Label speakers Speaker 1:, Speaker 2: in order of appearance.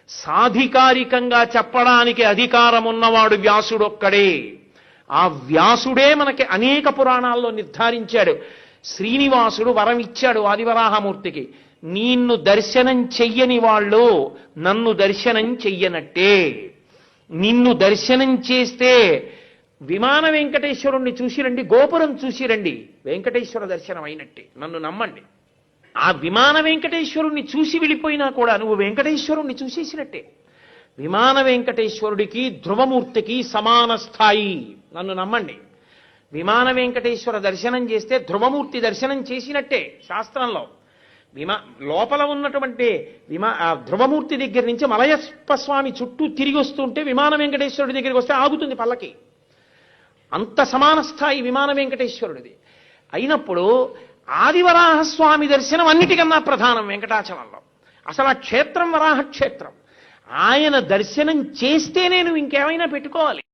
Speaker 1: సాధికారికంగా చెప్పడానికి అధికారం ఉన్నవాడు వ్యాసుడొక్కడే. ఆ వ్యాసుడే మనకి అనేక పురాణాల్లో నిర్ధారించాడు. శ్రీనివాసుడు వరం ఇచ్చాడు ఆదివరాహమూర్తికి, నిన్ను దర్శనం చెయ్యని వాళ్ళు నన్ను దర్శనం చెయ్యనట్టే. నిన్ను దర్శనం చేస్తే విమాన వెంకటేశ్వరుణ్ణి చూసిరండి, గోపురం చూసిరండి, వెంకటేశ్వర దర్శనం అయినట్టే, నన్ను నమ్మండి. ఆ విమాన వెంకటేశ్వరుణ్ణి చూసి వెళ్ళిపోయినా కూడా నువ్వు వెంకటేశ్వరుణ్ణి చూసేసినట్టే. విమాన వెంకటేశ్వరుడికి ధ్రువమూర్తికి సమాన స్థాయి, నన్ను నమ్మండి. విమాన వెంకటేశ్వర దర్శనం చేస్తే ధ్రువమూర్తి దర్శనం చేసినట్టే శాస్త్రంలో. లోపల ఉన్నటువంటి ధ్రువమూర్తి దగ్గర నుంచి మలయప్ప స్వామి చుట్టూ తిరిగి వస్తుంటే విమాన వెంకటేశ్వరుడి దగ్గరికి వస్తే ఆగుతుంది పల్లకి. అంత సమాన స్థాయి విమాన వెంకటేశ్వరుడిది. అయినప్పుడు ఆదివరాహస్వామి దర్శనం అన్నిటికన్నా ప్రధానం వెంకటాచలంలో. అసలు ఆ క్షేత్రం వరాహ క్షేత్రం. ఆయన దర్శనం చేస్తే నేను ఇంకేమైనా పెట్టుకోవాలి.